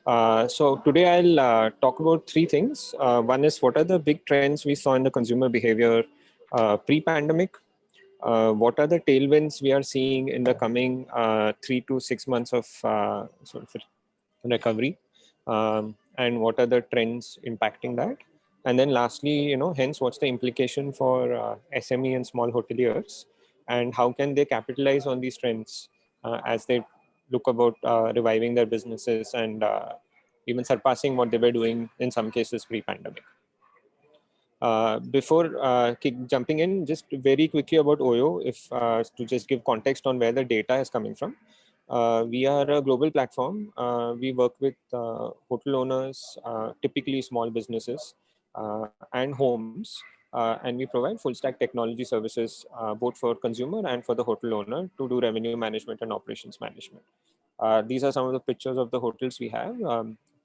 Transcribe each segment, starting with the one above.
So today I'll talk about three things. One is what are the big trends we saw in the consumer behavior pre-pandemic? What are the tailwinds we are seeing in the coming 3 to 6 months of sort of recovery? And what are the trends impacting that? And then lastly, hence what's the implication for SME and small hoteliers, and how can they capitalize on these trends as they look about reviving their businesses and even surpassing what they were doing in some cases pre-pandemic. Before jumping in, just very quickly about OYO, if to just give context on where the data is coming from. We are a global platform. We work with hotel owners, typically small businesses and homes, and we provide full stack technology services both for consumer and for the hotel owner to do revenue management and operations management. These are some of the pictures of the hotels we have.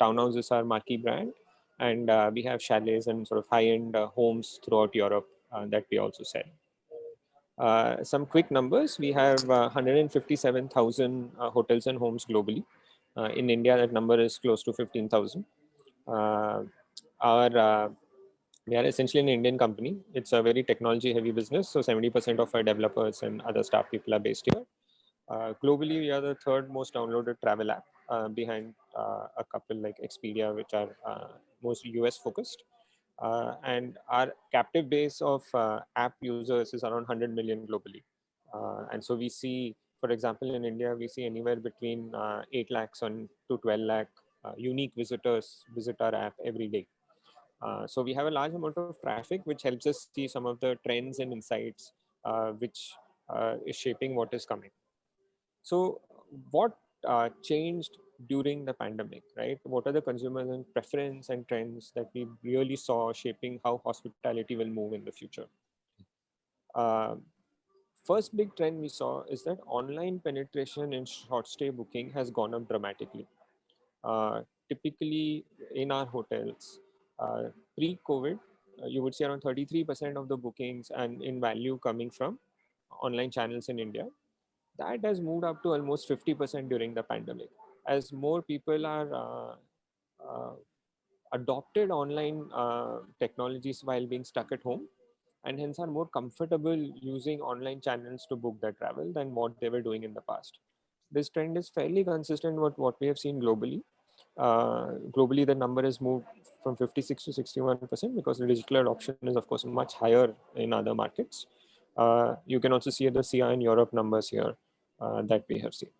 Townhouse is our marquee brand, and we have chalets and sort of high-end homes throughout Europe that we also sell. Some quick numbers: we have 157,000 hotels and homes globally. In India, that number is close to 15,000. Our We are essentially an Indian company. It's a very technology-heavy business, so 70% of our developers and other staff people are based here. Globally, we are the third most downloaded travel app behind a couple like Expedia, which are most US focused. And our captive base of app users is around 100 million globally. And so we see, for example, in India, we see anywhere between 8 lakhs to 12 lakh unique visitors visit our app every day. So we have a large amount of traffic, which helps us see some of the trends and insights, which is shaping what is coming. So what changed during the pandemic, right? What are the consumers and preference and trends that we really saw shaping how hospitality will move in the future? Uh, First big trend we saw is that online penetration in short stay booking has gone up dramatically. Typically in our hotels, pre-COVID, you would see around 33% of the bookings and in value coming from online channels in India. That has moved up to almost 50% during the pandemic, as more people are uh, adopted online technologies while being stuck at home, and hence are more comfortable using online channels to book their travel than what they were doing in the past. This trend is fairly consistent with what we have seen globally. Globally, the number has moved from 56 to 61% because the digital adoption is, of course, much higher in other markets. You can also see the CI in Europe numbers here that we have seen.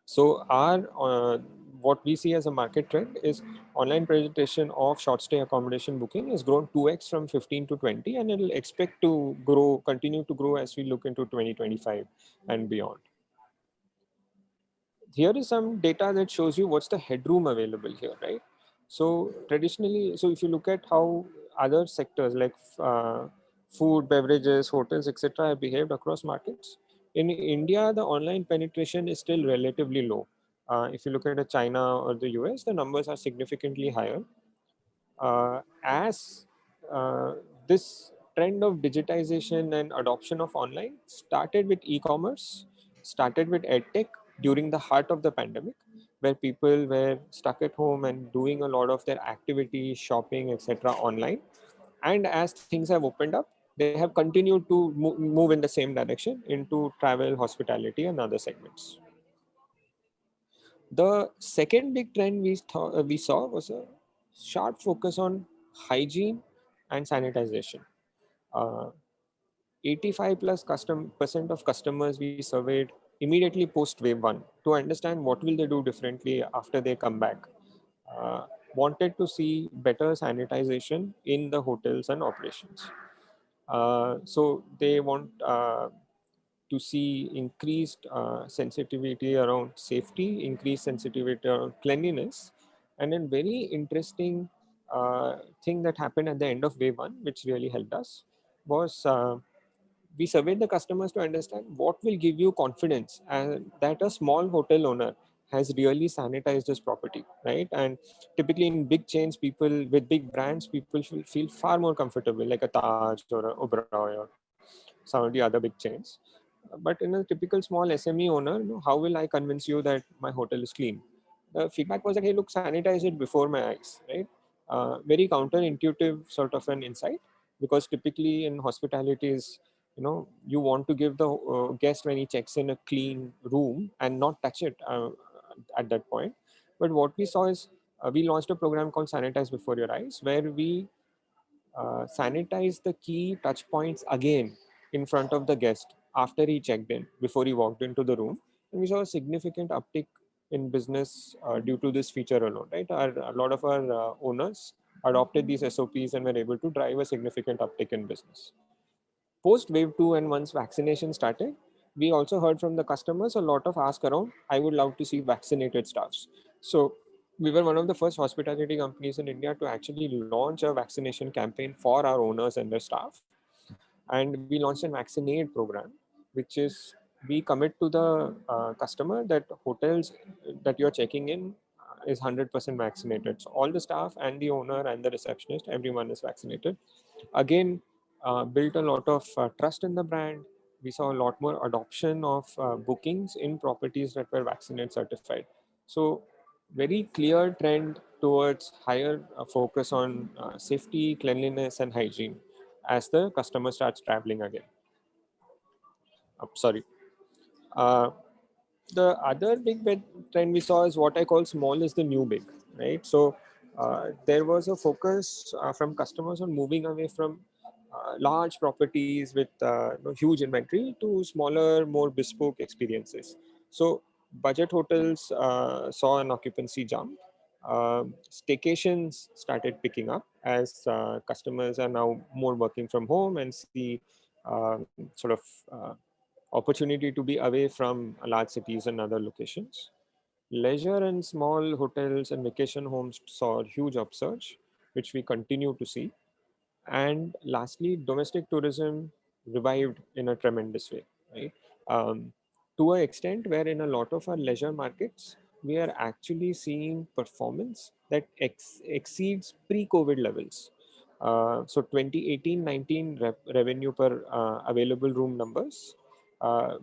So our what we see as a market trend is online presentation of short stay accommodation booking has grown 2x from 15 to 20, and it will expect to grow, continue to grow as we look into 2025 and beyond. Here is some data that shows you what's the headroom available here, right? So traditionally, so if you look at how other sectors like food, beverages, hotels, etc., have behaved across markets, in India, the online penetration is still relatively low. If you look at China or the US, the numbers are significantly higher. As this trend of digitization and adoption of online started with e-commerce, started with edtech during the heart of the pandemic, where people were stuck at home and doing a lot of their activities, shopping, etc., online. And as things have opened up, they have continued to move in the same direction into travel, hospitality, and other segments. The second big trend we saw was a sharp focus on hygiene and sanitization. Uh, 85 plus percent of customers we surveyed immediately post wave one to understand what will they do differently after they come back. Wanted to see better sanitization in the hotels and operations. So they want to see increased sensitivity around safety, increased sensitivity around cleanliness, and a very interesting thing that happened at the end of wave one, which really helped us, was we surveyed the customers to understand what will give you confidence and that a small hotel owner has really sanitized his property, right? And typically in big chains, people with big brands, people feel far more comfortable, like a Taj or a Oberoi or some of the other big chains. But in a typical small SME owner, how will I convince you that my hotel is clean? the feedback was that, hey, look, sanitize it before my eyes, right? Very counterintuitive sort of an insight, because typically in hospitality is, you want to give the guest when he checks in a clean room and not touch it at that point. But what we saw is we launched a program called Sanitize Before Your Eyes, where we sanitize the key touch points again in front of the guest after he checked in, before he walked into the room. And we saw a significant uptick in business due to this feature alone, right? A lot of our owners adopted these SOPs and were able to drive a significant uptick in business. Post wave 2, and once vaccination started, we also heard from the customers a lot of ask around, I would love to see vaccinated staffs. So we were one of the first hospitality companies in India to actually launch a vaccination campaign for our owners and their staff. And we launched a vaccinate program, which is, we commit to the customer that hotels that you're checking in is 100% vaccinated. So all the staff and the owner and the receptionist, everyone is vaccinated. Again, built a lot of trust in the brand. We saw a lot more adoption of bookings in properties that were vaccinate certified. So very clear trend towards higher focus on safety, cleanliness, and hygiene as the customer starts traveling again. Sorry. Uh, the other trend we saw is what I call small is the new big, right? So there was a focus from customers on moving away from large properties with huge inventory to smaller, more bespoke experiences. So budget hotels saw an occupancy jump. Staycations started picking up as customers are now more working from home and see sort of opportunity to be away from large cities and other locations. Leisure and small hotels and vacation homes saw a huge upsurge, which we continue to see. And lastly, domestic tourism revived in a tremendous way, right? To an extent where in a lot of our leisure markets, we are actually seeing performance that exceeds pre-COVID levels. So 2018-19 revenue per available room numbers were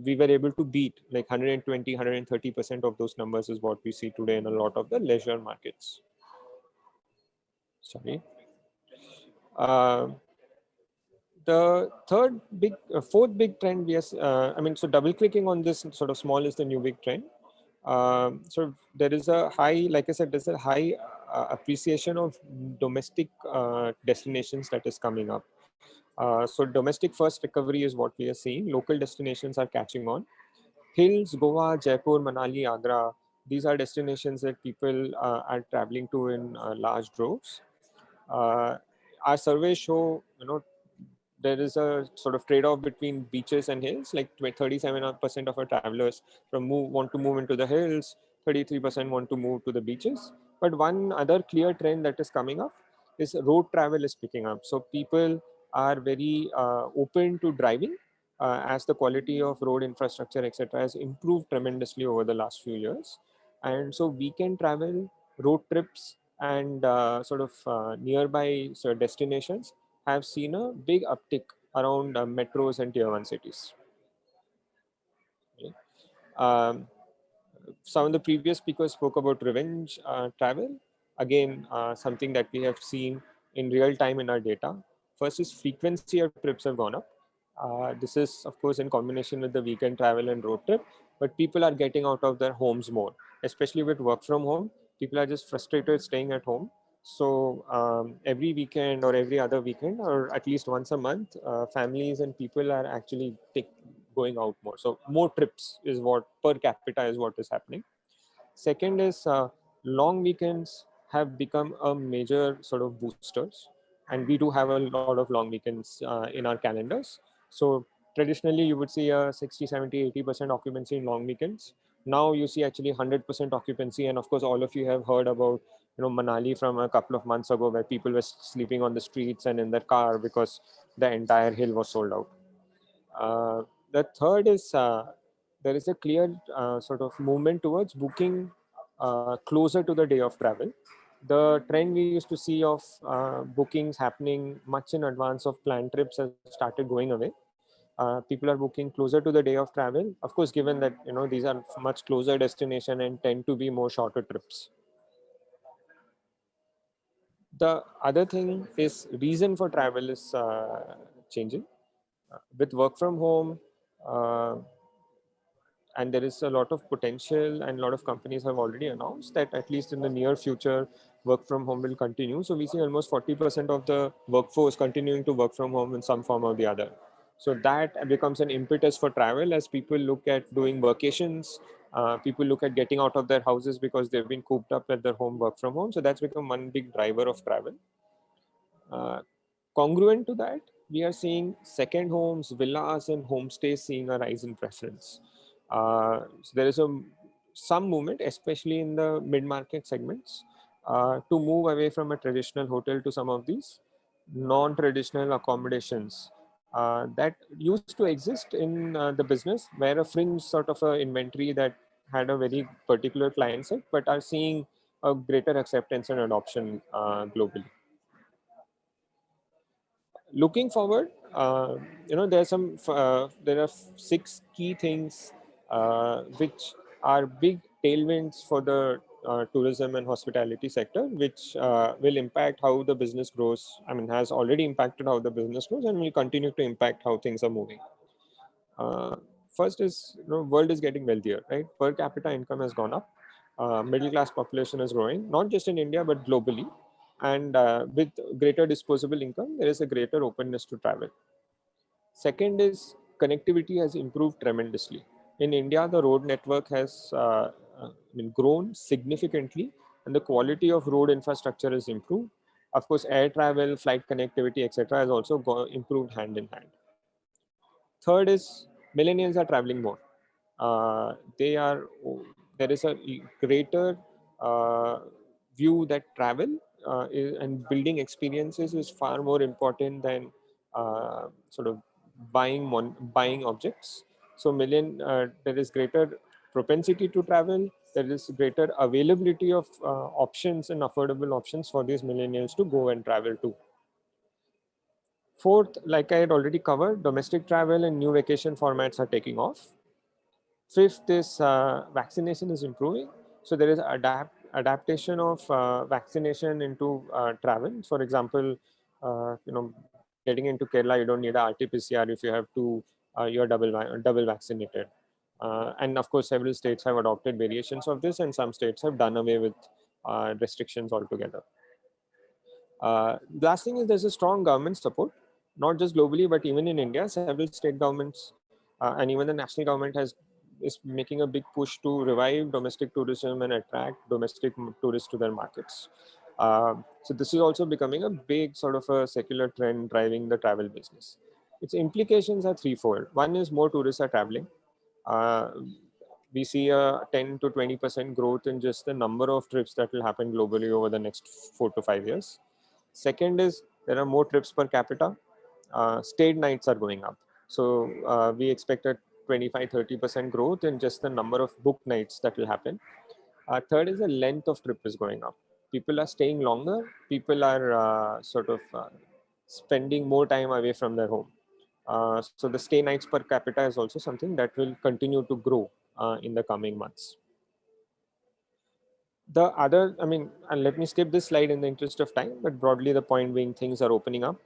we were able to beat like 120, 130% of those numbers is what we see today in a lot of the leisure markets. Sorry. Uh, the fourth big trend, yes, so double clicking on this sort of small is the new big trend. So there is a high, like I said, there's a high appreciation of domestic destinations that is coming up. So domestic first recovery is what we are seeing. Local destinations are catching on. Hills, Goa, Jaipur, Manali, Agra, these are destinations that people are traveling to in large droves. Our surveys show, there is a sort of trade-off between beaches and hills. Like 37% of our travelers want to move into the hills, 33% want to move to the beaches. But one other clear trend that is coming up is road travel is picking up. So people are very open to driving as the quality of road infrastructure, etc., has improved tremendously over the last few years. And so weekend travel, road trips, and nearby destinations have seen a big uptick around metros and tier 1 cities. Okay. Some of the previous speakers spoke about revenge travel. Again, something that we have seen in real time in our data. First is frequency of trips have gone up. This is, of course, in combination with the weekend travel and road trip, but people are getting out of their homes more, especially with work from home. People are just frustrated staying at home. So every weekend or every other weekend, or at least once a month, families and people are actually going out more. So more trips is what per capita is what is happening. Second is long weekends have become a major sort of boosters, and we do have a lot of long weekends in our calendars. So traditionally you would see a 60, 70, 80% occupancy in long weekends. Now you see actually 100% occupancy, and of course all of you have heard about Manali from a couple of months ago, where people were sleeping on the streets and in their car because the entire hill was sold out. The third is there is a clear sort of movement towards booking closer to the day of travel. The trend we used to see of bookings happening much in advance of planned trips has started going away. People are booking closer to the day of travel. Of course, given that these are much closer destination and tend to be more shorter trips. The other thing is reason for travel is changing. With work from home, uh, and there is a lot of potential, and a lot of companies have already announced that at least in the near future work from home will continue. So we see almost 40% of the workforce continuing to work from home in some form or the other. So that becomes an impetus for travel as people look at doing vacations. People look at getting out of their houses because they've been cooped up at their home, work from home. So that's become one big driver of travel. uh, Congruent to that, we are seeing second homes, villas, and homestays seeing a rise in preference. So there is some movement, especially in the mid-market segments, to move away from a traditional hotel to some of these non-traditional accommodations that used to exist in the business, where a fringe sort of a inventory that had a very particular client set, but are seeing a greater acceptance and adoption globally. Looking forward, there are six key things which are big tailwinds for the tourism and hospitality sector, which will impact how the business grows. I mean, has already impacted how the business grows and will continue to impact how things are moving. Uh, First is, world is getting wealthier, right? Per capita income has gone up. Middle class population is growing, not just in India but globally. And with greater disposable income, there is a greater openness to travel. Second is connectivity has improved tremendously. In India, the road network has grown significantly, and the quality of road infrastructure has improved. Of course, air travel, flight connectivity, etc., has also improved hand in hand. Third is millennials are traveling more. They are There is a greater uh, view that travel and building experiences is far more important than sort of buying objects. So there is greater propensity to travel. There is greater availability of options and affordable options for these millennials to go and travel to. Fourth, like I had already covered, domestic travel and new vacation formats are taking off. Fifth is vaccination is improving. So there is adaptation of vaccination into travel. For example, getting into Kerala, you don't need a RT-PCR if you have you're double vaccinated. And of course, several states have adopted variations of this, and some states have done away with restrictions altogether. Last thing is there's a strong government support, not just globally, but even in India. Several state governments and even the national government is making a big push to revive domestic tourism and attract domestic tourists to their markets. So this is also becoming a big sort of a secular trend driving the travel business. Its implications are threefold. One is more tourists are traveling. Uh, we see a 10 to 20% growth in just the number of trips that will happen globally over the next 4 to 5 years. Second is there are more trips per capita. Stayed nights are going up. So we expect a 25-30% growth in just the number of book nights that will happen. Third is the length of trip is going up. People are staying longer. People are spending more time away from their home. So the stay nights per capita is also something that will continue to grow in the coming months. The other, I mean, and let me skip this slide in the interest of time, but broadly the point being things are opening up.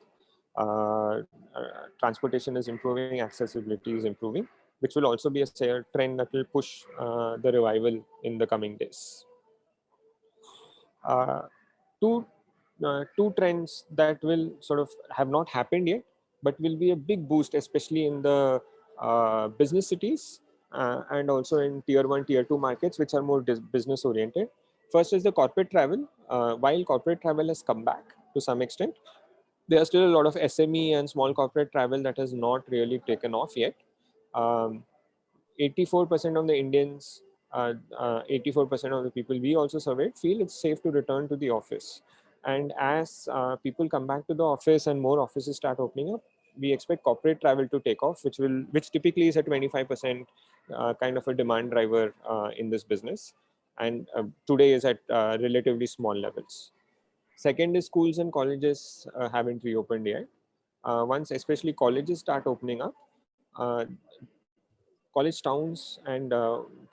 Transportation is improving, accessibility is improving, which will also be a trend that will push the revival in the coming days. Uh, two two trends that will sort of have not happened yet, but will be a big boost, especially in the business cities and also in tier 1, tier 2 markets, which are more business oriented. First is the corporate travel. While corporate travel has come back to some extent, there are still a lot of SME and small corporate travel that has not really taken off yet. Um, 84% of the Indians, 84% of the people we also surveyed feel it's safe to return to the office. And as people come back to the office and more offices start opening up, we expect corporate travel to take off, which typically is a 25% kind of a demand driver in this business. And today is at relatively small levels. Second is schools and colleges haven't reopened yet. Once especially colleges start opening up, college towns and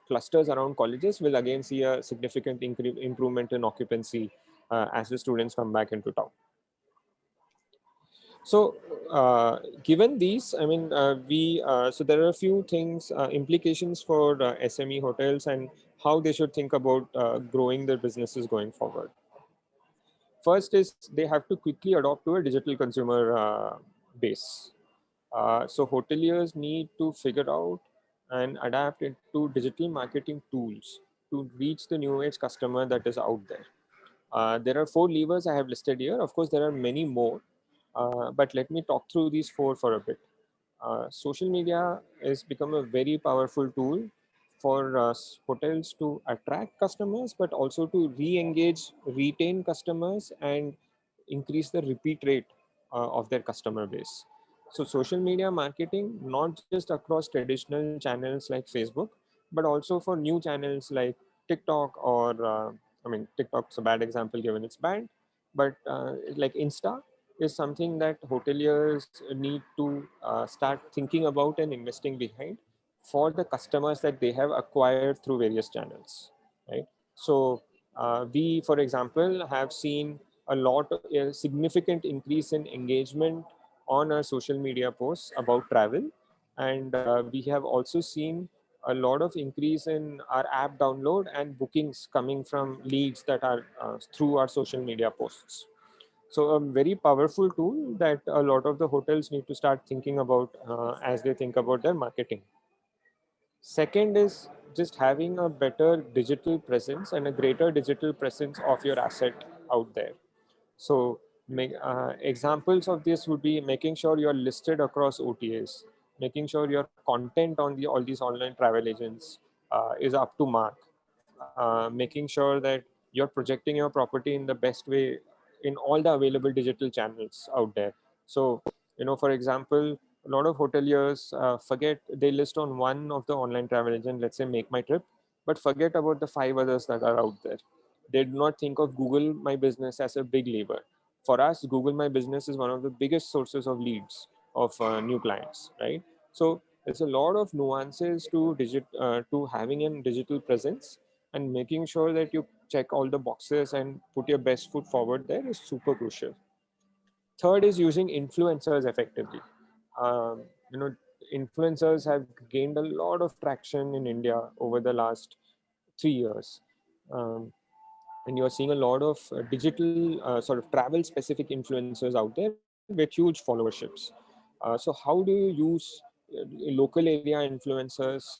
clusters around colleges will again see a significant improvement in occupancy as the students come back into town. So, given these, I mean, so there are a few things, implications for SME hotels and how they should think about growing their businesses going forward. First is they have to quickly adopt to a digital consumer base. So hoteliers need to figure out and adapt into digital marketing tools to reach the new age customer that is out there. There are 4 levers I have listed here. Of course, there are many more, but let me talk through these 4 for a bit. Social media has become a very powerful tool for hotels to attract customers, but also to re-engage, retain customers, and increase the repeat rate of their customer base. So social media marketing, not just across traditional channels like Facebook, but also for new channels like TikTok or, I mean, TikTok's a bad example given it's banned, but like Insta is something that hoteliers need to start thinking about and investing behind for the customers that they have acquired through various channels, right? So we, for example, have seen a significant increase in engagement on our social media posts about travel. And we have also seen a lot of increase in our app download and bookings coming from leads that are through our social media posts. So a very powerful tool that a lot of the hotels need to start thinking about as they think about their marketing. Second is just having a better digital presence and a greater digital presence of your asset out there. So examples of this would be making sure you're listed across OTAs, making sure your content on all these online travel agents is up to mark, making sure that you're projecting your property in the best way in all the available digital channels out there. So, for example, a lot of hoteliers forget, they list on one of the online travel agent, let's say Make My Trip, but forget about the 5 others that are out there. They do not think of Google My Business as a big lever. For us, Google My Business is one of the biggest sources of leads of new clients, right? So there's a lot of nuances to having a digital presence, and making sure that you check all the boxes and put your best foot forward there is super crucial. Third is using influencers effectively. Um, you know, Influencers have gained a lot of traction in India over the last 3 years. Um, and you're seeing a lot of digital sort of travel specific influencers out there with huge followerships. So how do you use local area influencers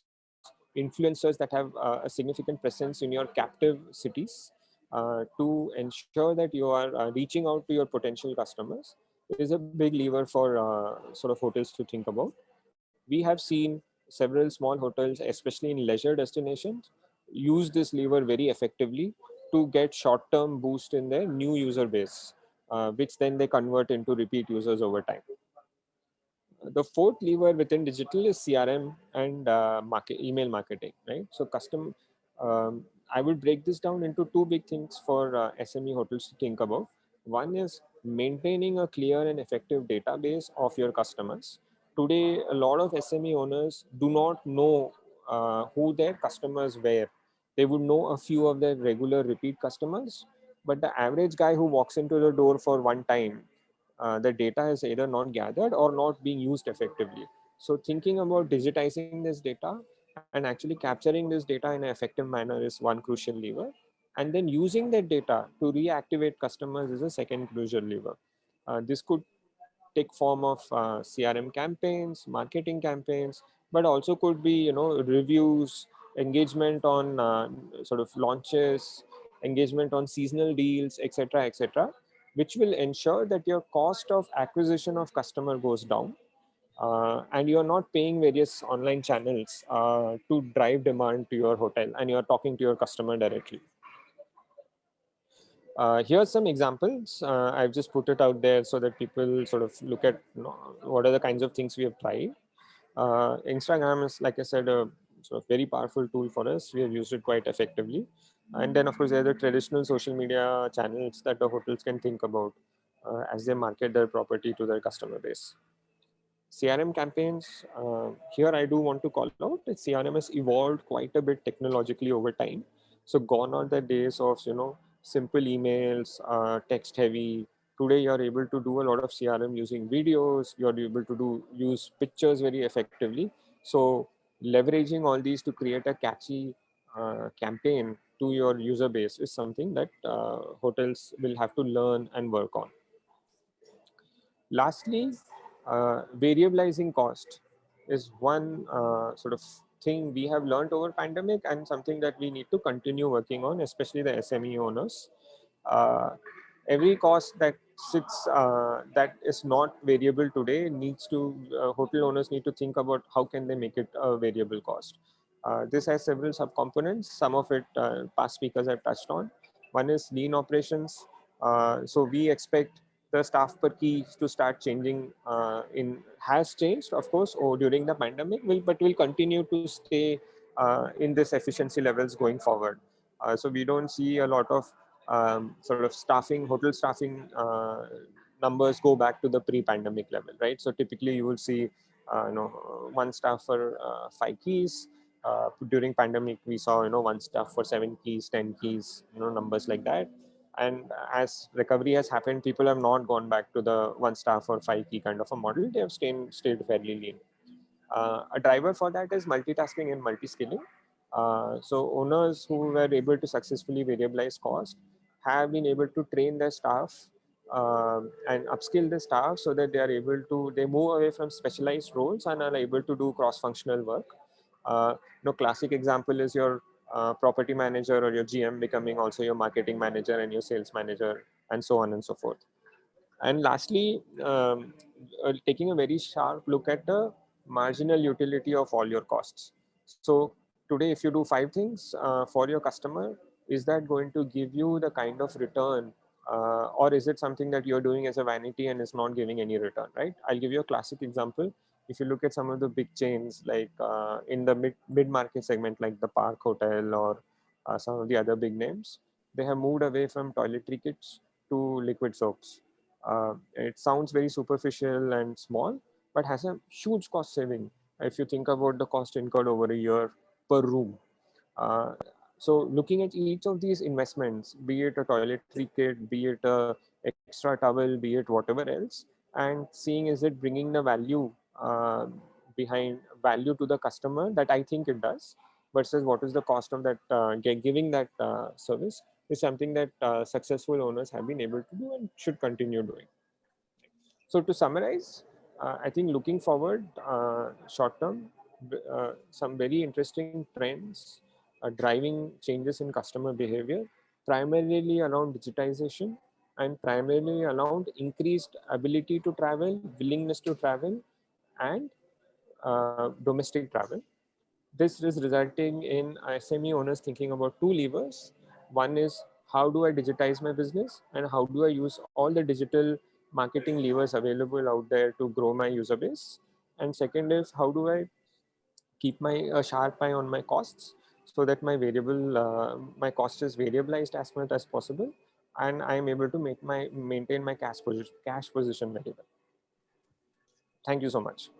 that have a significant presence in your captive cities to ensure that you are reaching out to your potential customers is a big lever for sort of hotels to think about. We have seen several small hotels, especially in leisure destinations, use this lever very effectively to get short-term boost in their new user base, which then they convert into repeat users over time. The fourth lever within digital is CRM and email marketing, right? So I would break this down into 2 big things for SME hotels to think about. One is maintaining a clear and effective database of your customers. Today, a lot of SME owners do not know who their customers were. They would know a few of their regular repeat customers, but the average guy who walks into the door for one time, the data is either not gathered or not being used effectively. So thinking about digitizing this data and actually capturing this data in an effective manner is one crucial lever. And then using that data to reactivate customers is a second crucial lever. This could take form of CRM campaigns, marketing campaigns, but also could be, reviews, engagement on sort of launches, engagement on seasonal deals, etc., which will ensure that your cost of acquisition of customer goes down, and you're not paying various online channels to drive demand to your hotel, and you're talking to your customer directly. Here's some examples. I've just put it out there so that people sort of look at what are the kinds of things we have tried. Instagram is, like I said, a sort of very powerful tool for us. We have used it quite effectively. And then, of course, there are the traditional social media channels that the hotels can think about as they market their property to their customer base. CRM campaigns, here I do want to call out that CRM has evolved quite a bit technologically over time. So gone are the days of, simple emails, text heavy. Today you're able to do a lot of CRM using videos, you're able to use pictures very effectively. So leveraging all these to create a catchy campaign to your user base is something that hotels will have to learn and work on. Lastly, variabilizing cost is one sort of thing we have learned over pandemic and something that we need to continue working on, especially the SME owners. Uh, every cost that sits that is not variable today needs to hotel owners need to think about how can they make it a variable cost. This has several subcomponents. Some of it past speakers have touched on. One is lean operations. So we expect the staff per key to start changing has changed, of course, or during the pandemic, but will continue to stay in this efficiency levels going forward. So we don't see a lot of sort of hotel staffing numbers go back to the pre-pandemic level, right? So typically you will see, one staff for 5 keys. During pandemic, we saw, one staff for 7 keys, 10 keys, numbers like that. And as recovery has happened, people have not gone back to the one staff or 5 key kind of a model. They have stayed fairly lean. A driver for that is multitasking and multi-skilling. So owners who were able to successfully variabilize cost have been able to train their staff and upskill the staff so that they move away from specialized roles and are able to do cross-functional work. Classic example is your property manager or your GM becoming also your marketing manager and your sales manager, and so on and so forth. And lastly, taking a very sharp look at the marginal utility of all your costs. So today, if you do 5 things for your customer, is that going to give you the kind of return, or is it something that you're doing as a vanity and is not giving any return, right? I'll give you a classic example. If you look at some of the big chains, like in the mid market segment, like the Park Hotel or some of the other big names, they have moved away from toiletry kits to liquid soaps. It sounds very superficial and small, but has a huge cost saving if you think about the cost incurred over a year per room. Uh, so looking at each of these investments, be it a toiletry kit, be it a extra towel, be it whatever else, and seeing is it bringing the value to the customer that I think it does, versus what is the cost of that giving that service, is something that successful owners have been able to do and should continue doing. So to summarize, I think looking forward, short term, some very interesting trends driving changes in customer behavior, primarily around digitization and primarily around increased ability to travel, willingness to travel, and domestic travel. This is resulting in SME owners thinking about two levers. One is, how do I digitize my business, and how do I use all the digital marketing levers available out there to grow my user base? And second is, how do I keep my sharp eye on my costs so that my cost is variabilized as much as possible, and I am able to maintain my cash position very well. Thank you so much.